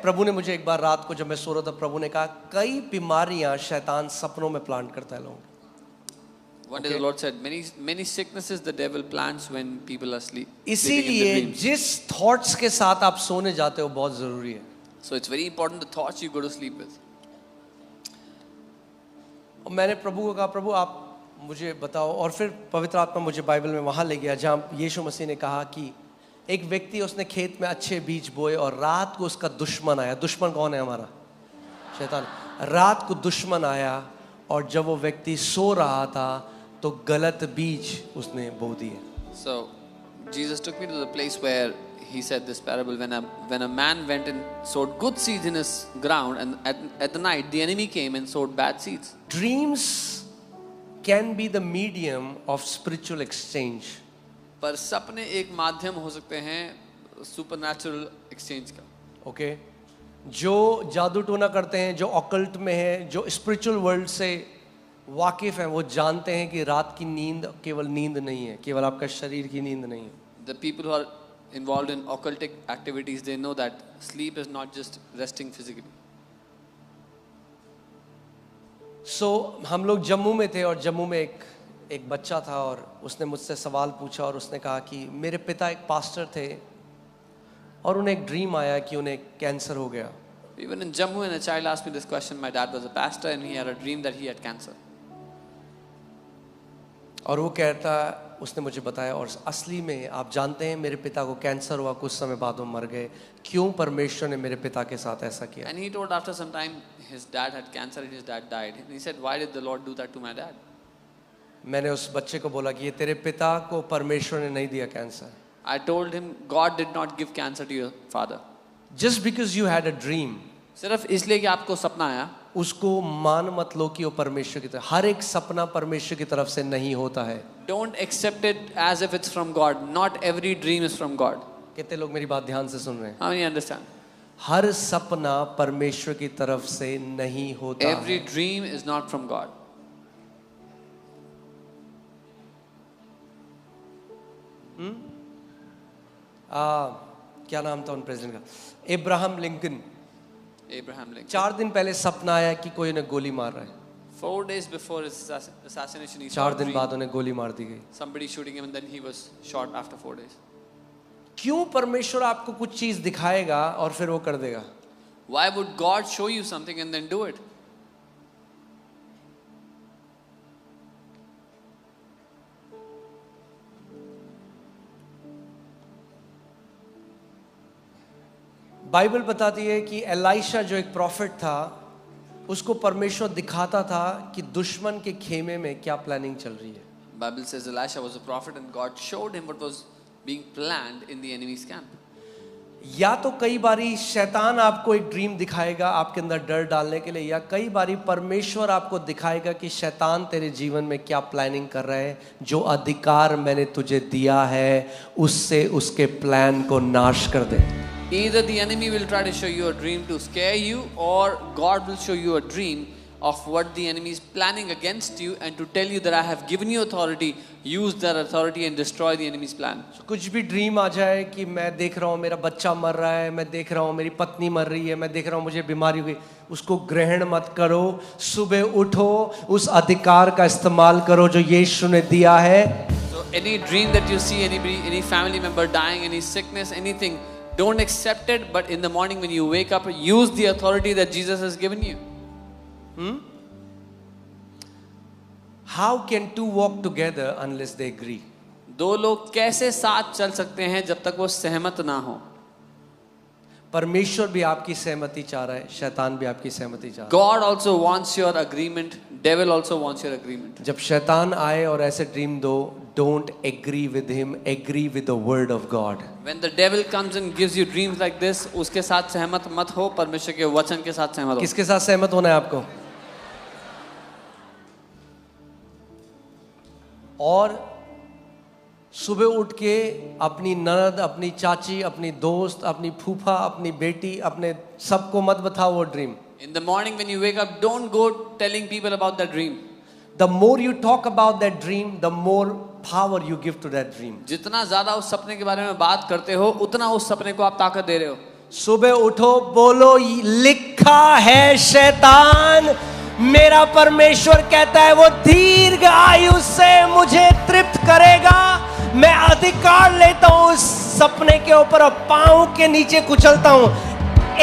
प्रभु ने मुझे एक बार रात को जब मैं सो रहा था, प्रभु ने कहा कई बीमारियां शैतान सपनों में प्लांट करता है लोगों को. One day the Lord said, many sicknesses the devil plants when people are sleeping in the इसीलिए dreams. जिस थॉट्स के साथ आप सोने जाते हो बहुत जरूरी है. So it's very important the thoughts you go to sleep with. और मैंने प्रभु को कहा, प्रभु आप मुझे बताओ. और फिर पवित्र आत्मा मुझे बाइबल में वहाँ ले गया जहाँ यीशु मसीह ने कहा कि एक व्यक्ति, उसने खेत में अच्छे बीज बोए और रात को उसका दुश्मन आया. दुश्मन कौन है हमारा? शैतान. रात को दुश्मन आया और जब वो व्यक्ति सो रहा था तो गलत बीज उसने बो दिए. So Jesus took me to the place where he said this parable, when a man went and sowed good seeds in his ground, and at the night the enemy came and sowed bad seeds. Dreams can be the medium of spiritual exchange. पर सपने एक माध्यम हो सकते हैं supernatural exchange का. Okay. जो जादू टोना करते हैं, जो ऑकल्ट में है, जो स्पिरिचुअल वर्ल्ड से वाकिफ हैं, वो जानते हैं कि रात की नींद केवल नींद नहीं है, केवल आपका शरीर की नींद नहीं है. The people who are involved in occultic activities, they know that sleep is not just resting physically. So हम लोग जम्मू में थे और जम्मू में एक बच्चा था और उसने मुझसे सवाल पूछा और उसने कहा कि मेरे पिता एक पास्टर थे और उन्हें एक ड्रीम आया कि उन्हें कैंसर हो गया. Even in Jammu, when a child asked me this question, my dad was a pastor and he had a dream that he had cancer. और वो कहता, उसने मुझे बताया, और असली में आप जानते हैं मेरे पिता को कैंसर हुआ, कुछ समय बाद वो मर गए. क्यों परमेश्वर ने मेरे पिता के साथ ऐसा किया? And he told after some time his dad had cancer and his dad died. And he said, why did the Lord do that to my dad? मैंने उस बच्चे को बोला कि ये तेरे पिता को परमेश्वर ने नहीं दिया cancer. I told him, God did not give cancer to your father. Just because you had a dream, सिर्फ इसलिए कि आपको सपना आया, उसको मान मत लो कि वो परमेश्वर की तरफ. हर एक सपना परमेश्वर की तरफ से नहीं होता है. don't accept it as if it's from God. Not every dream is from God. कितने लोग मेरी बात ध्यान से सुन रहे हैं? How many understand? हर सपना परमेश्वर की तरफ से नहीं होता Every है. dream is not from God. क्या नाम था उन प्रेसिडेंट का? इब्राहिम लिंकन. Abraham Lincoln. 4 दिन पहले सपना आया कि कोई उन्हें गोली मार रहा है. 4 days before his assassination, he saw 4 a दिन dream. बाद उन्हें गोली मार दी गई. Somebody shooting him and then he was shot after 4 days. क्यों परमेश्वर आपको कुछ चीज दिखाएगा और फिर वो कर देगा? Why would God show you something and then do it? Bible बताती है कि एलाइशा जो एक प्रॉफिट था, उसको परमेश्वर दिखाता था कि दुश्मन के खेमे में क्या प्लानिंग चल रही है. Bible says Elisha was a prophet and God showed him what was being planned in the enemy's camp. या तो कई बारी शैतान आपको एक ड्रीम दिखाएगा आपके अंदर डर डालने के लिए, या कई बारी परमेश्वर आपको दिखाएगा कि शैतान तेरे जीवन में क्या प्लानिंग कर रहा है. जो अधिकार मैंने तुझे दिया है उससे उसके प्लान को नाश कर दे. Either the enemy will try to show you a dream to scare you, or God will show you a dream of what the enemy is planning against you and to tell you that I have given you authority, use that authority and destroy the enemy's plan. कुछ भी dream आ जाए कि मैं देख रहा हूँ मेरा बच्चा मर रहा है, मैं देख रहा हूँ मेरी पत्नी मर रही है, मैं देख रहा हूँ मुझे बीमारी हो गई, उसको ग्रहण मत करो. सुबह उठो, उस अधिकार का इस्तेमाल करो जो यीशु ने दिया है. So any dream that you see, any family member dying, any sickness, anything, don't accept it, but in the morning when you wake up, use the authority that Jesus has given you. How can two walk together unless they agree? दो लोग कैसे साथ चल सकते हैं जब तक वो सहमत ना हो? परमेश्वर भी आपकी सहमति चाह रहा है, शैतान भी आपकी सहमति चाह रहा है. God also wants your agreement. Devil also wants your agreement. जब शैतान आए और ऐसे ड्रीम दो, don't agree with him, agree with the word of God. When the devil comes and gives you dreams like this, उसके साथ सहमत मत हो, परमेश्वर के वचन के साथ सहमत हो. किसके साथ सहमत होना है आपको? और सुबह उठ के अपनी ननद, अपनी चाची, अपनी दोस्त, अपनी फूफा, अपनी बेटी, अपने सबको मत बताओ वो dream. In the morning when you wake up, don't go telling people about that dream. The more you talk about that dream, the more power you give to that dream. जितना ज़्यादा उस सपने के बारे में बात करते हो, उतना उस सपने को आप ताकत दे रहे हो. सुबह उठो, बोलो लिखा है शैतान मेरा परमेश्वर कहता है वो दीर्घ आयु से मुझे तृप्त करेगा। मैं अधिकार लेता हूं उस सपने के ऊपर और पांव के नीचे कुचलता हूं।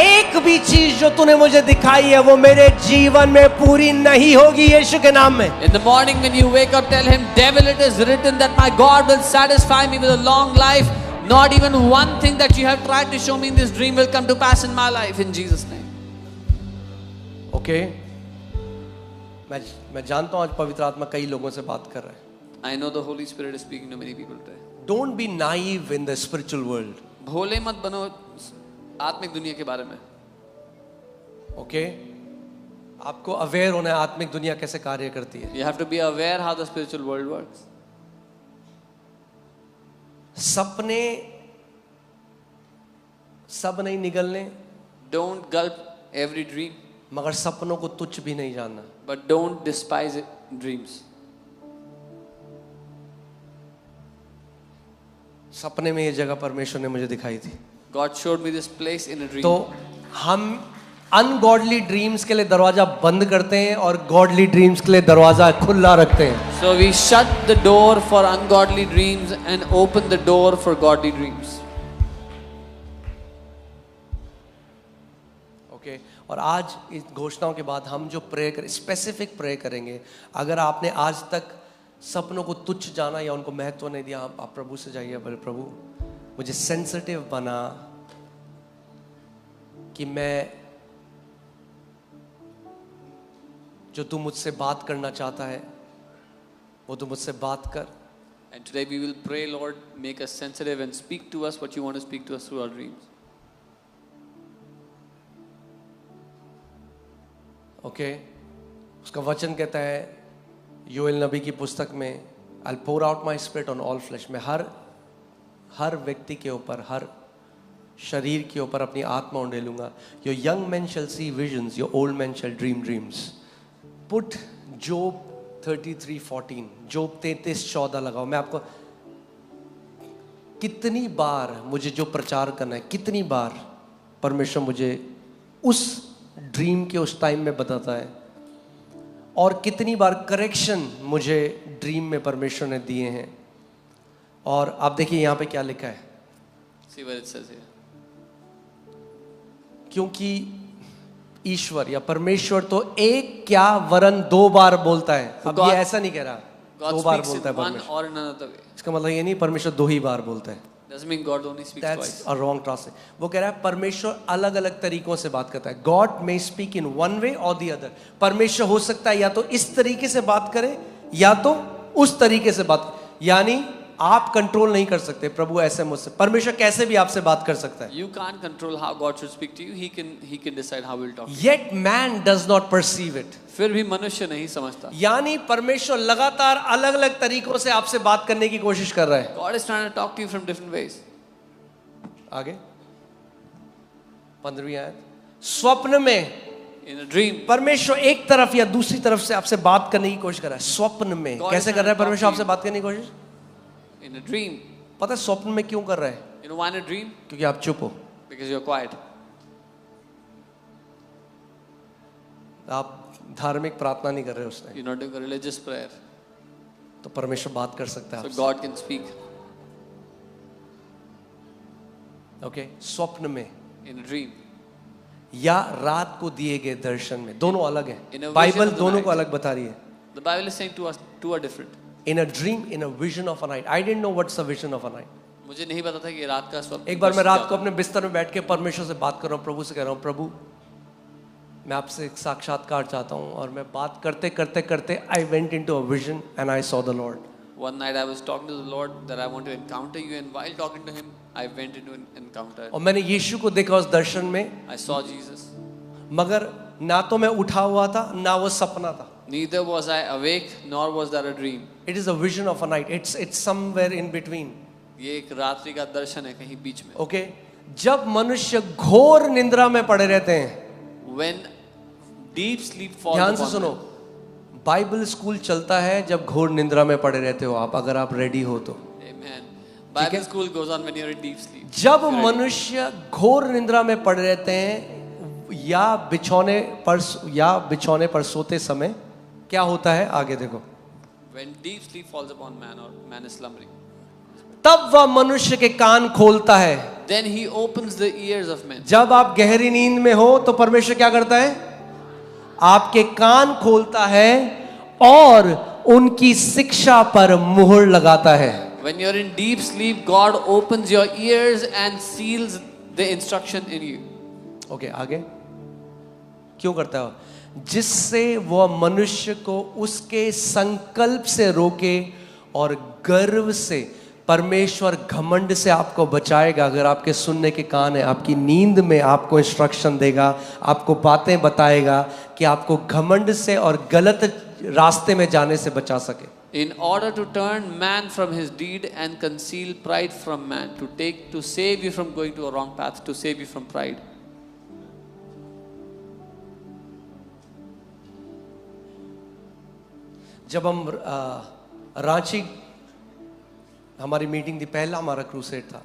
एक भी चीज जो तूने मुझे दिखाई है वो मेरे जीवन में पूरी नहीं होगी यीशु के नाम में। In the morning when you wake up, tell him, devil, it is written that my God will satisfy me with a long life. Not even one thing that you have tried to show me in this dream will come to pass in my life, in Jesus' name. Okay? मैं जानता हूं आज पवित्र आत्मा कई लोगों से बात कर रहा है। I know the Holy Spirit is speaking to many people today. Don't be naive in the spiritual world. भोले मत बनो आत्मिक दुनिया के बारे में। Okay? आपको अवेयर होना है आत्मिक दुनिया कैसे कार्य करती है। You have to be aware how the spiritual world works. सपने सब नहीं निगलने, Don't gulp every dream, मगर सपनों को तुच्छ भी नहीं जानना। but don't despise dreams. सपने में ये जगह परमेश्वर ने मुझे दिखाई थी। God showed me this place in a dream. तो हम अनगॉडली ड्रीम्स के लिए दरवाजा बंद करते हैं और गॉडली ड्रीम्स के लिए दरवाजा खुला रखते हैं। So we shut the door for ungodly dreams and open the door for godly dreams. Okay, और आज इस घोषणाओं के बाद हम जो प्रे कर स्पेसिफिक प्रे करेंगे। अगर आपने आज तक सपनों को तुच्छ जाना या उनको महत्व नहीं दिया, आप प्रभु से जाइए, बोले प्रभु मुझे सेंसिटिव बना कि मैं जो तू मुझसे बात करना चाहता है वो तू मुझसे बात कर। And today we will pray, Lord, make us sensitive and speak to us what you want to speak to us through our dreams. Okay, उसका वचन कहता है योएल नबी की पुस्तक में, I'll pour out my spirit on all flesh, मैं हर व्यक्ति के ऊपर, हर शरीर के ऊपर अपनी आत्मा उंडेलूंगा। Your young men shall see visions, your old men shall dream dreams. Put Job 33:14, Job 33:14 लगाओ। मैं आपको कितनी बार मुझे जो प्रचार करना है, कितनी बार परमेश्वर मुझे उस ड्रीम के उस टाइम में बताता है, और कितनी बार करेक्शन मुझे ड्रीम में परमेश्वर ने दिए हैं। और आप देखिए यहाँ पे क्या लिखा है, See what it says here. क्योंकि ईश्वर या परमेश्वर तो एक क्या वरन दो बार बोलता है। अब ये ऐसा नहीं कह रहा God दो बार speaks बोलता है in one परमेश्वर, or in another way. इसका मतलब ये नहीं परमेश्वर दो ही बार बोलता है। Doesn't mean God only speaks That's twice. a wrong translation. वो कह रहा है परमेश्वर अलग अलग तरीकों से बात करता है। God may speak in one way or the other. परमेश्वर हो सकता है या तो इस तरीके से बात करे या तो उस तरीके से बात, यानी आप कंट्रोल नहीं कर सकते प्रभु ऐसे मुझसे। परमेश्वर कैसे भी आपसे बात कर सकता है। You can't control how God should speak to you. He can decide how he'll talk to you. Yet man does not perceive it. फिर भी मनुष्य नहीं समझता। यानी परमेश्वर लगातार अलग अलग तरीकों से आपसे बात करने की कोशिश कर रहा है। God is trying to talk to you from different ways. आगे 15वीं आयत, स्वप्न में In a dream, परमेश्वर एक तरफ या दूसरी तरफ से आपसे बात करने की कोशिश कर रहा है। स्वप्न में God कैसे is कर रहा है trying to परमेश्वर talk आपसे to बात करने की कोशिश? in a dream, पता है स्वप्न में क्यों कर रहा है? you know why in a dream? क्योंकि आप चुप हो, Because you're quiet. आप धार्मिक प्रार्थना नहीं कर रहे उस time, You're not doing a religious prayer. तो परमेश्वर बात कर सकता है So आपसे। God can speak ओके, स्वप्न में in a dream. या रात को दिए गए दर्शन में, दोनों अलग In a हैं। vision बाइबल of the दोनों night. को अलग बता रही है। The Bible is saying to us, two are different. In a dream, in a vision of a night. I didn't know what's the vision of a night. मुझे नहीं पता था कि रात का स्वप्न। एक बार मैं रात को अपने बिस्तर में बैठ के परमेश्वर से बात कर रहा हूँ, प्रभु से कह रहा हूँ, प्रभु मैं आपसे एक साक्षात्कार चाहता हूँ। और मैं बात करते करते करते I went into a vision and I saw the Lord. One night I was talking to the Lord that I want to encounter you, and while talking to Him, I went into an encounter. और मैंने यीशु को देखा उस दर्शन में, I saw Jesus. मगर ना तो मैं उठा हुआ था ना वो सपना था। Neither was I awake, nor was that a dream. It is a vision of a night. It's somewhere in between. ये एक रात्रि का दर्शन है कहीं बीच में। Okay? जब मनुष्य घोर निंद्रा में पड़े रहते हैं, When deep sleep falls ध्यान से upon सुनो, them. बाइबल स्कूल चलता है जब घोर निंद्रा में पड़े रहते हो आप, अगर आप रेडी हो तो। Amen. Bible school goes on when you're in deep sleep. जब मनुष्य घोर निद्रा में पड़े रहते हैं या बिछौने पर सोते समय क्या होता है, आगे देखो। When deep sleep falls upon man or man is slumbering, तब वह मनुष्य के कान खोलता है। then he opens the ears of men. जब आप गहरी नींद में हो तो परमेश्वर क्या करता है, आपके कान खोलता है और उनकी शिक्षा पर मुहर लगाता है। When you're in deep sleep, God opens your ears and seals the instruction in you. Okay, आगे क्यों करता है? जिससे वह मनुष्य को उसके संकल्प से रोके और गर्व से, परमेश्वर घमंड से आपको बचाएगा। अगर आपके सुनने के कान है, आपकी नींद में आपको इंस्ट्रक्शन देगा, आपको बातें बताएगा कि आपको घमंड से और गलत रास्ते में जाने से बचा सके। In order to turn man from his deed and conceal pride from man, to save you from going to a wrong path, to save you from pride. जब हम रांची, हमारी मीटिंग थी, पहला हमारा क्रूसेड था,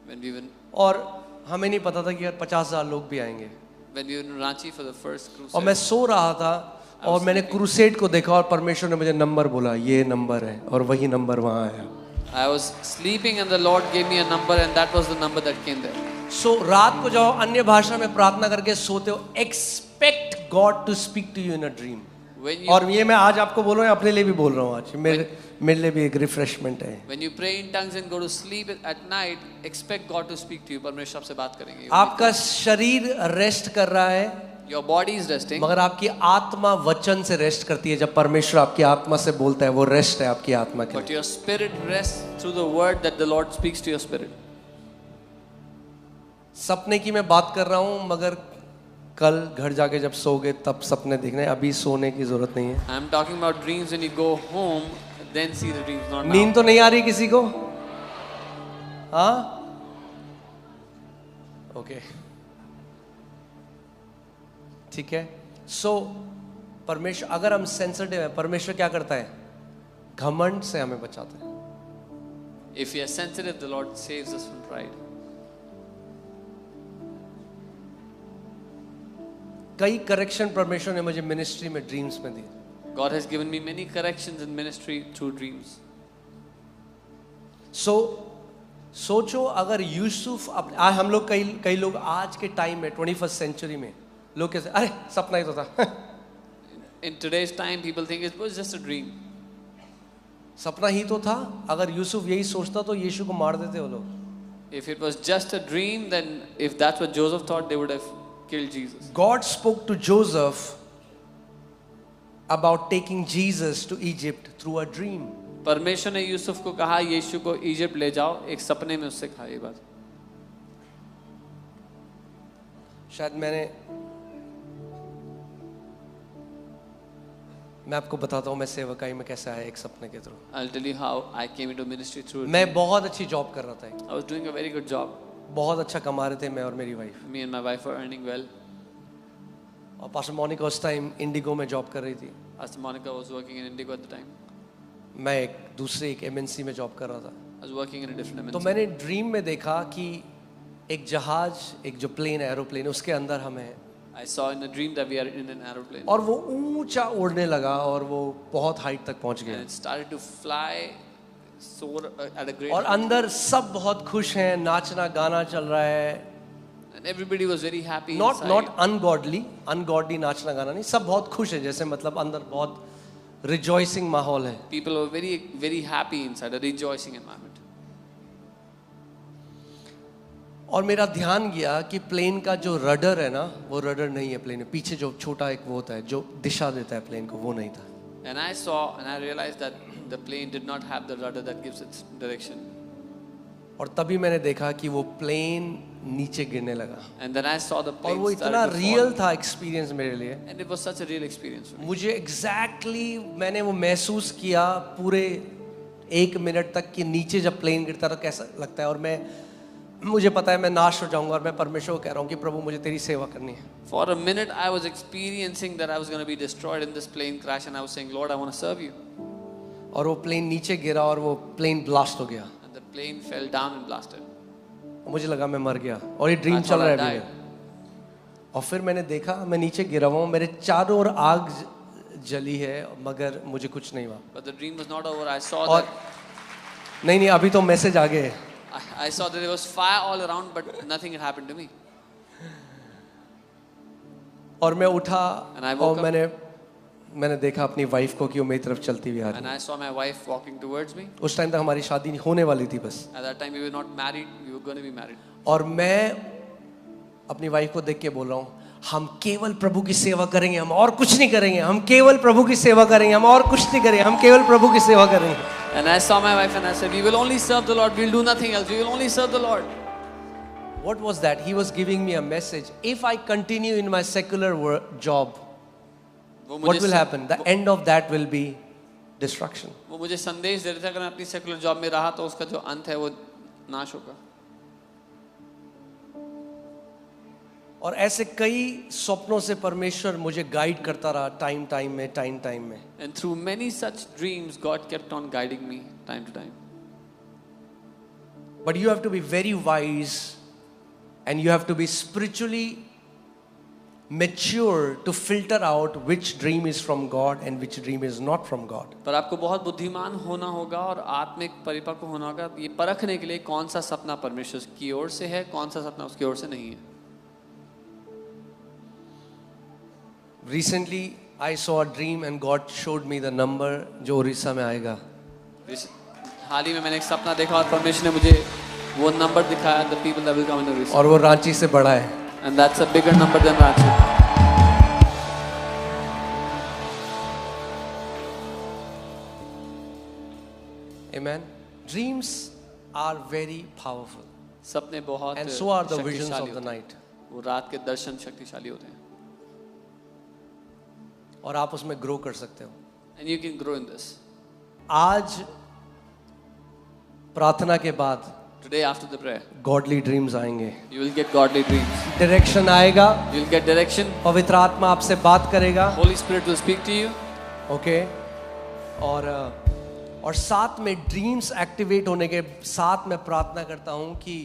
When we were, और हमें नहीं पता था कि यार 50,000 लोग भी आएंगे। when we were in Ranchi for the first और crusade, मैं सो रहा था और मैंने क्रूसेड को देखा और परमेश्वर ने मुझे नंबर बोला, ये नंबर है, और वही नंबर वहां आया। I was sleeping and the Lord gave me a number and that was the number that came there. सो रात को जब अन्य भाषा में प्रार्थना करके सोते हो, expect God to speak to you in a dream. When और ये मैं आज आपको बोल रहा हूँ, अपने लिए भी बोल रहा हूँ, आज मेरे लिए भी एक रिफ्रेशमेंट है। When you pray in tongues and go to sleep at night, expect God to speak to you. परमेश्वर आपसे बात करेंगे। आपका शरीर रेस्ट कर रहा है, Your body is resting, मगर आपकी आत्मा वचन से रेस्ट करती है। जब परमेश्वर आपकी आत्मा से बोलता है, वो रेस्ट है आपकी आत्मा के but लिए। your spirit rests through the word that the Lord speaks to your spirit. सपने की मैं बात कर रहा हूँ, मगर कल घर जाके जब सोगे तब सपने देखने, अभी सोने की जरूरत नहीं है। I am talking about dreams when you go home, then see the dreams, not now. नींद तो नहीं आ रही किसी को? हाँ, ओके, ठीक है। सो परमेश्वर, अगर हम सेंसिटिव है, परमेश्वर क्या करता है, घमंड से हमें बचाता है। If we are sensitive, the Lord saves us from pride. कई करेक्शन परमेश्वर ने मुझे मिनिस्ट्री में ड्रीम्स में दी। God has given me many corrections in ministry through dreams. सो सोचो अगर यूसुफ आज हम लोग कई लोग आज के टाइम में 21st सेंचुरी में लोग कैसे, अरे सपना ही तो था। In today's time, people think it was just a dream. सपना ही तो था। अगर यूसुफ यही सोचता तो यीशु को मार देते वो लोग। If it was just a dream, then if that's what Joseph thought, they would have killed Jesus. God spoke to Joseph about taking Jesus to Egypt through a dream. परमेश्वर ने यूसुफ को कहा यीशु को इजिप्ट ले जाओ, एक सपने में उससे कहा ये बात। शायद मैं आपको बताता हूँ मैं सेवकाई में कैसे आया एक सपने के through. I'll tell you how I came into ministry through. मैं बहुत अच्छी जॉब कर रहा था, I was doing a very good job. बहुत अच्छा कमा रहे थे मैं और मेरी wife. Me and my wife were earning well. और पास्टर मोनिका उस टाइम इंडिगो में जॉब कर रही थी। Pastor Monica was working in Indigo at the time. मैं एक MNC में जॉब कर रहा था। I was working in a different तो MNC. मैंने ड्रीम में देखा कि एक जहाज, एक जो प्लेन एरोप्लेन, उसके अंदर हम हैं I saw in a dream that we are in an aeroplane. और वो ऊंचा उड़ने लगा और वो बहुत हाइट तक पहुंच And गया it started to fly, soar at a great और height. अंदर सब बहुत खुश हैं, नाचना गाना चल रहा है। And everybody was very happy not inside. Ungodly नाचना गाना नहीं, सब बहुत खुश है, जैसे मतलब अंदर बहुत रिजॉइसिंग माहौल है। People were very, very happy inside, a rejoicing environment. और मेरा ध्यान गया कि प्लेन का जो रडर है ना, वो रडर नहीं है प्लेन में, पीछे जो छोटा एक वो होता है जो दिशा देता है प्लेन को, वो नहीं था। And I saw and I realized that the plane did not have the rudder that gives its direction. और तभी मैंने देखा कि वो प्लेन नीचे गिरने लगा And then I saw the और plane वो इतना started to रियल fall. था एक्सपीरियंस मेरे लिए। And it was such a real experience for me. मुझे एग्जैक्टली मैंने वो महसूस किया पूरे 1 मिनट तक कि नीचे जब प्लेन गिरता है तो कैसा लगता है, और मुझे पता है मैं नाश हो जाऊंगा, और मैं परमेश्वर को कह रहा हूँ कि प्रभु मुझे तेरी सेवा करनी है। For a minute I was experiencing that I was going to be destroyed in this plane crash, and I was saying, Lord, I want to serve you. और वो प्लेन नीचे गिरा और वो प्लेन ब्लास्ट हो गया। And the plane fell down and blasted. मुझे लगा मैं मर गया और ये ड्रीम I चल thought रहा I है अभी died. में। और फिर मैंने देखा मैं नीचे गिरा हुआ हूँ, मेरे चारों ओर आग जली है मगर मुझे कुछ नहीं हुआ। But the dream was not over. I saw और that नहीं अभी तो मैसेज आ गए। I saw that there was fire all around, but nothing had happened to me. और मैं उठा And I woke और up. मैंने देखा अपनी वाइफ को कि वो मेरी तरफ चलती हुई आ रही And है। I saw my wife walking towards me. उस टाइम तक हमारी शादी होने वाली थी बस। At that time, we were not married. We were going to be married. और मैं अपनी वाइफ को देख के बोल रहा हूँ, हम केवल प्रभु की सेवा करेंगे, हम और कुछ नहीं करेंगे, हम केवल प्रभु की सेवा करेंगे, हम और कुछ नहीं करेंगे, हम केवल प्रभु की सेवा करेंगे। And I saw my wife and I said, we will only serve the Lord. We'll do nothing else. We will only serve the Lord. What was that? He was giving me a message. If I continue in my secular job, what will happen? The end of that will be destruction. वो मुझे संदेश दे रहे थे, अगर मैं अपनी secular job में रहा तो उसका जो अंत है वो नाश होगा। और ऐसे कई सपनों से परमेश्वर मुझे गाइड करता रहा टाइम में। And through many such dreams, God kept on guiding me time to time. But you have to be very wise and you have to be spiritually mature to filter out which dream is from God and which dream is not from God. पर आपको बहुत बुद्धिमान होना होगा और आत्मिक परिपक्व होना होगा ये परखने के लिए कौन सा सपना परमेश्वर की ओर से है, कौन सा सपना उसकी ओर से नहीं है। Recently, I saw a dream and God showed me the number जो उड़ीसा में आएगा। हाल ही में मैंने एक सपना देखा और परमेश्वर ने मुझे वो नंबर दिखाया, the people that will come in Orissa. और वो रांची से बड़ा है। And that's a bigger number than Ranchi. Amen. Dreams are very powerful. सपने बहुत And so are the visions शक्तिशाली of the होते हैं। night. वो रात के दर्शन शक्तिशाली होते हैं। और आप उसमें ग्रो कर सकते हो। And you can grow in this. आज प्रार्थना के बाद Today after the prayer, godly dreams आएंगे, you will get godly dreams. Direction आएगा, You will get direction. पवित्र आत्मा आपसे बात करेगा। Holy Spirit will speak to you. Okay और साथ में ड्रीम्स एक्टिवेट होने के साथ मैं प्रार्थना करता हूं कि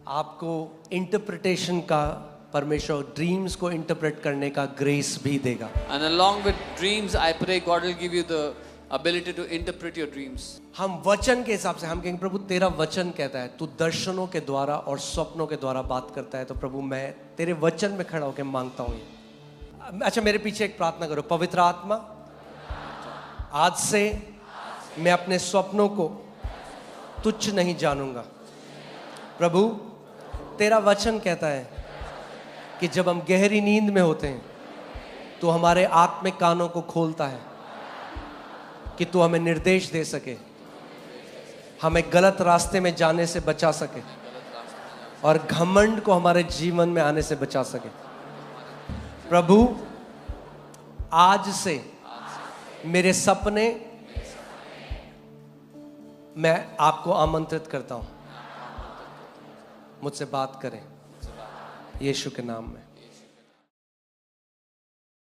आपको इंटरप्रिटेशन का परमेश्वर ड्रीम्स को इंटरप्रेट करने का ग्रेस भी देगा। And along with dreams, I pray God will give you the ability to interpret your dreams. हम वचन के हिसाब से हम कहेंगे प्रभु तेरा वचन कहता है तू दर्शनों के द्वारा और स्वप्नों के द्वारा बात करता है, तो प्रभु मैं तेरे वचन में खड़ा होकर मांगता हूँ ये। अच्छा मेरे पीछे एक प्रार्थना करो। पवित्र आत्मा आज से मैं अपने स्वप्नों को तुच्छ नहीं जानूंगा। प्रभु तेरा वचन कहता है कि जब हम गहरी नींद में होते हैं तो हमारे आत्मिक कानों को खोलता है कि तू हमें निर्देश दे सके, हमें गलत रास्ते में जाने से बचा सके और घमंड को हमारे जीवन में आने से बचा सके। प्रभु आज से मेरे सपने मैं आपको आमंत्रित करता हूं, मुझसे बात करें यीशु के नाम में।